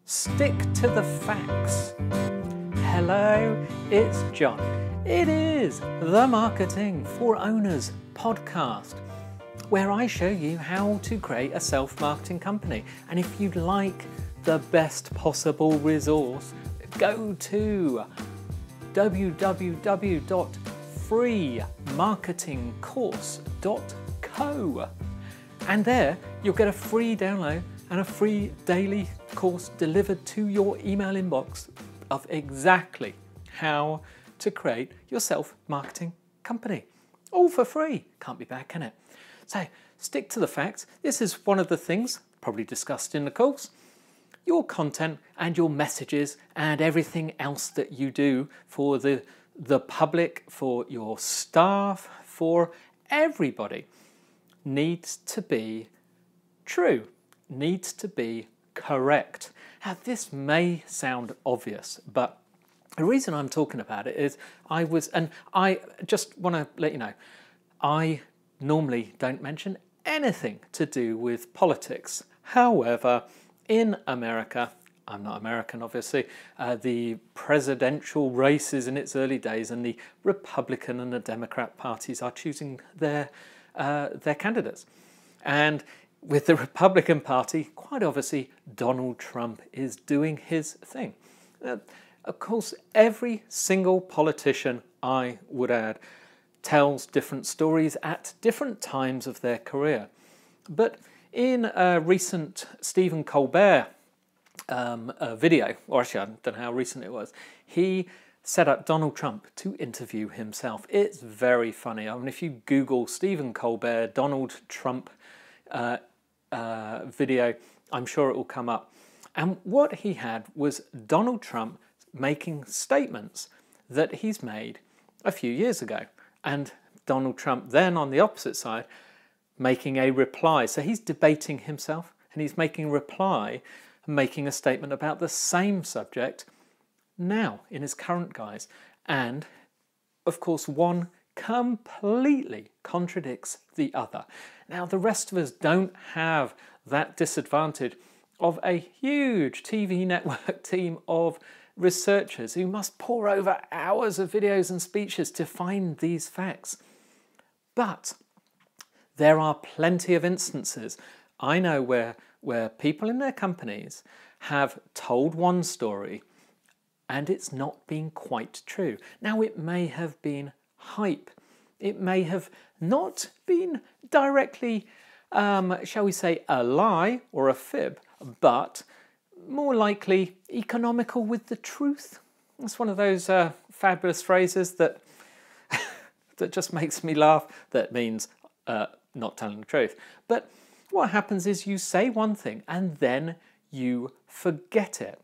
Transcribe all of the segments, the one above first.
Stick to the facts. Hello, it's John. It is the Marketing for Owners podcast, where I show you how to create a self-marketing company. And if you'd like the best possible resource, go to www.freemarketingcourse.co, and there you'll get a free download and a free daily course delivered to your email inbox of exactly how to create your self-marketing company. All for free. Can't be bad, can it? So stick to the facts. This is one of the things probably discussed in the course. Your content and your messages and everything else that you do for the public, for your staff, for everybody needs to be true, needs to be correct. Now, this may sound obvious, but the reason I'm talking about it is I just want to let you know, I normally don't mention anything to do with politics. However, in America, I'm not American obviously, the presidential race is in its early days and the Republican and the Democrat parties are choosing their candidates. And with the Republican Party, quite obviously, Donald Trump is doing his thing. Of course, every single politician, I would add, tells different stories at different times of their career. But in a recent Stephen Colbert video, or actually I don't know how recent it was, he set up Donald Trump to interview himself. It's very funny. I mean, if you Google Stephen Colbert, Donald Trump video, I'm sure it will come up. And what he had was Donald Trump making statements that he's made a few years ago. And Donald Trump then on the opposite side making a reply. So he's debating himself and he's making a reply, making a statement about the same subject now in his current guise. And of course, one completely contradicts the other. Now, the rest of us don't have that disadvantage of a huge TV network team of researchers who must pore over hours of videos and speeches to find these facts. But there are plenty of instances I know where people in their companies have told one story and it's not been quite true. Now, it may have been hype. It may have not been directly, shall we say, a lie or a fib, but more likely economical with the truth. It's one of those fabulous phrases that that just makes me laugh. That means not telling the truth. But what happens is you say one thing and then you forget it.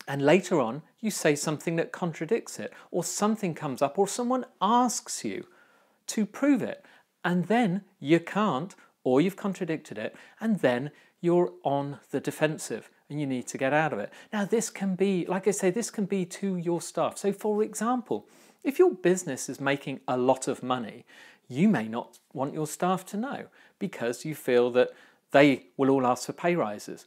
And later on, you say something that contradicts it, or something comes up, or someone asks you to prove it. And then you can't, or you've contradicted it, and then you're on the defensive and you need to get out of it. Now, this can be, like I say, this can be to your staff. So, for example, if your business is making a lot of money, you may not want your staff to know because you feel that they will all ask for pay rises.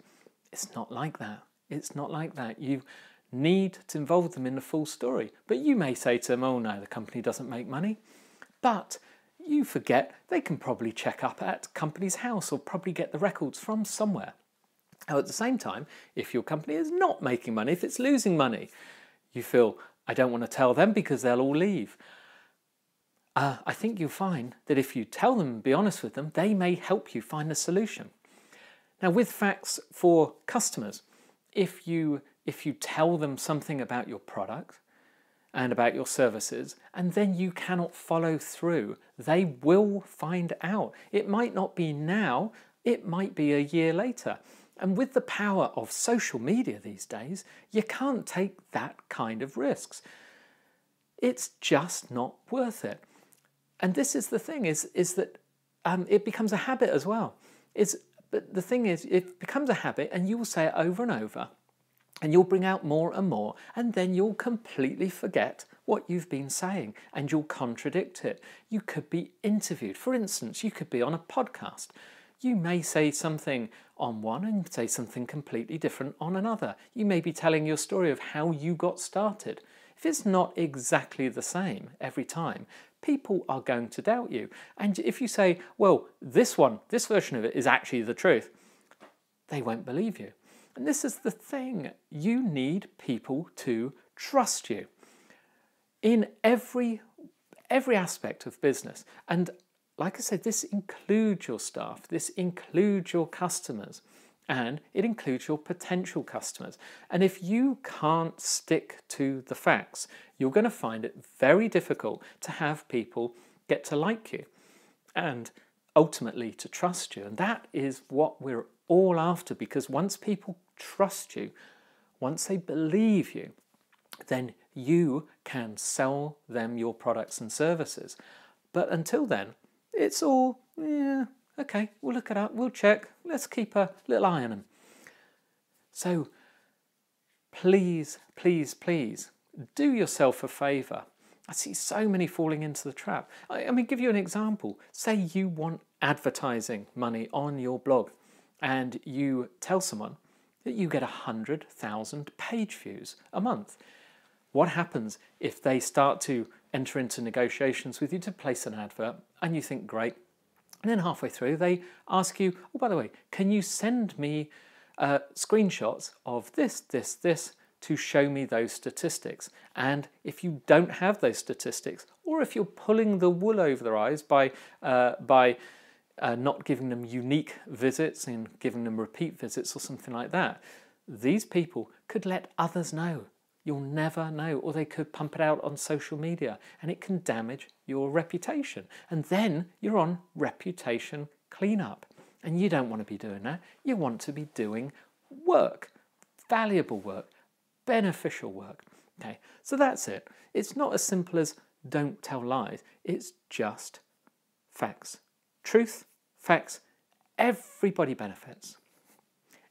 It's not like that. It's not like that. You need to involve them in the full story. But you may say to them, oh no, the company doesn't make money. But you forget they can probably check up at Companies House or probably get the records from somewhere. Now, at the same time, if your company is not making money, if it's losing money, you feel, I don't want to tell them because they'll all leave. I think you'll find that if you tell them and be honest with them, they may help you find a solution. Now, with facts for customers, if you tell them something about your product and about your services, and then you cannot follow through, they will find out. It might not be now, it might be a year later. And with the power of social media these days, you can't take that kind of risks. It's just not worth it. And this is the thing, is that it becomes a habit as well. But the thing is, it becomes a habit and you will say it over and over, and you'll bring out more and more, and then you'll completely forget what you've been saying and you'll contradict it. You could be interviewed. For instance, you could be on a podcast. You may say something on one and say something completely different on another. You may be telling your story of how you got started. If it's not exactly the same every time, people are going to doubt you. And if you say, well, this version of it is actually the truth, they won't believe you. And this is the thing. You need people to trust you in every aspect of business. And like I said, this includes your staff, this includes your customers, and it includes your potential customers. And if you can't stick to the facts, you're going to find it very difficult to have people get to like you and ultimately to trust you. And that is what we're all after, because once people trust you, once they believe you, then you can sell them your products and services. But until then, it's all, yeah, okay, we'll look it up, we'll check, let's keep a little eye on them. So please, please, please do yourself a favour. I see so many falling into the trap. I mean, give you an example. Say you want advertising money on your blog and you tell someone that you get 100,000 page views a month. What happens if they start to enter into negotiations with you to place an advert and you think, great, and then halfway through they ask you, oh, by the way, can you send me screenshots of this to show me those statistics? And if you don't have those statistics, or if you're pulling the wool over their eyes by not giving them unique visits and giving them repeat visits or something like that, these people could let others know. You'll never know, or they could pump it out on social media and it can damage your reputation. And then you're on reputation cleanup. And you don't want to be doing that. You want to be doing work, valuable work, beneficial work. Okay, so that's it. It's not as simple as don't tell lies. It's just facts. Truth, facts, everybody benefits.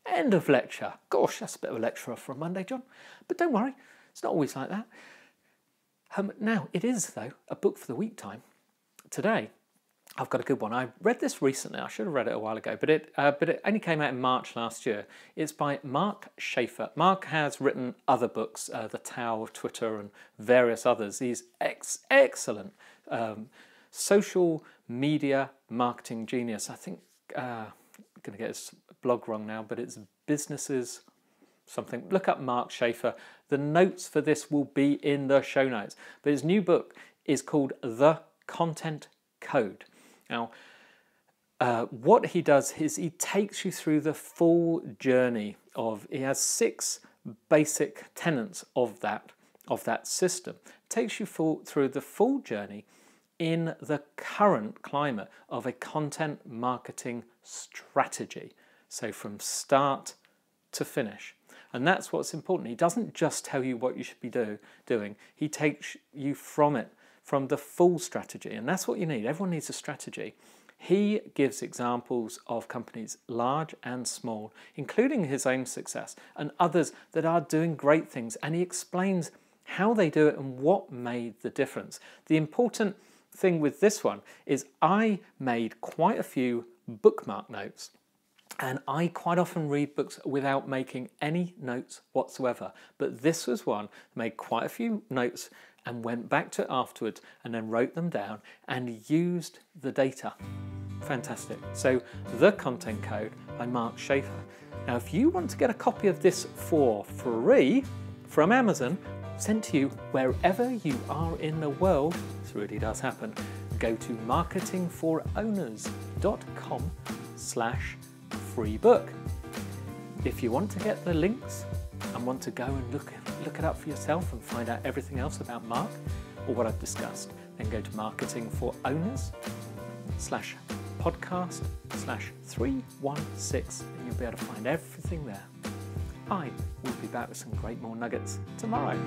End of lecture. Gosh, that's a bit of a lecture for a Monday, John. But don't worry, it's not always like that. Now, it is, though, a book for the week time. Today, I've got a good one. I read this recently. I should have read it a while ago, but it only came out in March last year. It's by Mark Schaefer. Mark has written other books, The Tao of Twitter and various others. He's excellent social media marketing genius. I think I'm going to get his blog wrong now, but it's Businesses something. Look up Mark Schaefer. The notes for this will be in the show notes. But his new book is called The Content Code. Now, what he does is he takes you through the full journey of, he has 6 basic tenets of that system. Takes you through the full journey in the current climate of a content marketing strategy. So from start to finish. And that's what's important. He doesn't just tell you what you should be doing. He takes you from the full strategy. And that's what you need. Everyone needs a strategy. He gives examples of companies large and small, including his own success, and others that are doing great things. And he explains how they do it and what made the difference. The important thing with this one is I made quite a few bookmark notes. And I quite often read books without making any notes whatsoever. But this was one, made quite a few notes and went back to it afterwards and then wrote them down and used the data. Fantastic. So, The Content Code by Mark Schaefer. Now, if you want to get a copy of this for free from Amazon, sent to you wherever you are in the world, this really does happen, go to marketingforowners.com/free book. If you want to get the links and want to go and look it up for yourself and find out everything else about Mark or what I've discussed, then go to marketingforowners/podcast/316 and you'll be able to find everything there. I will be back with some great more nuggets tomorrow.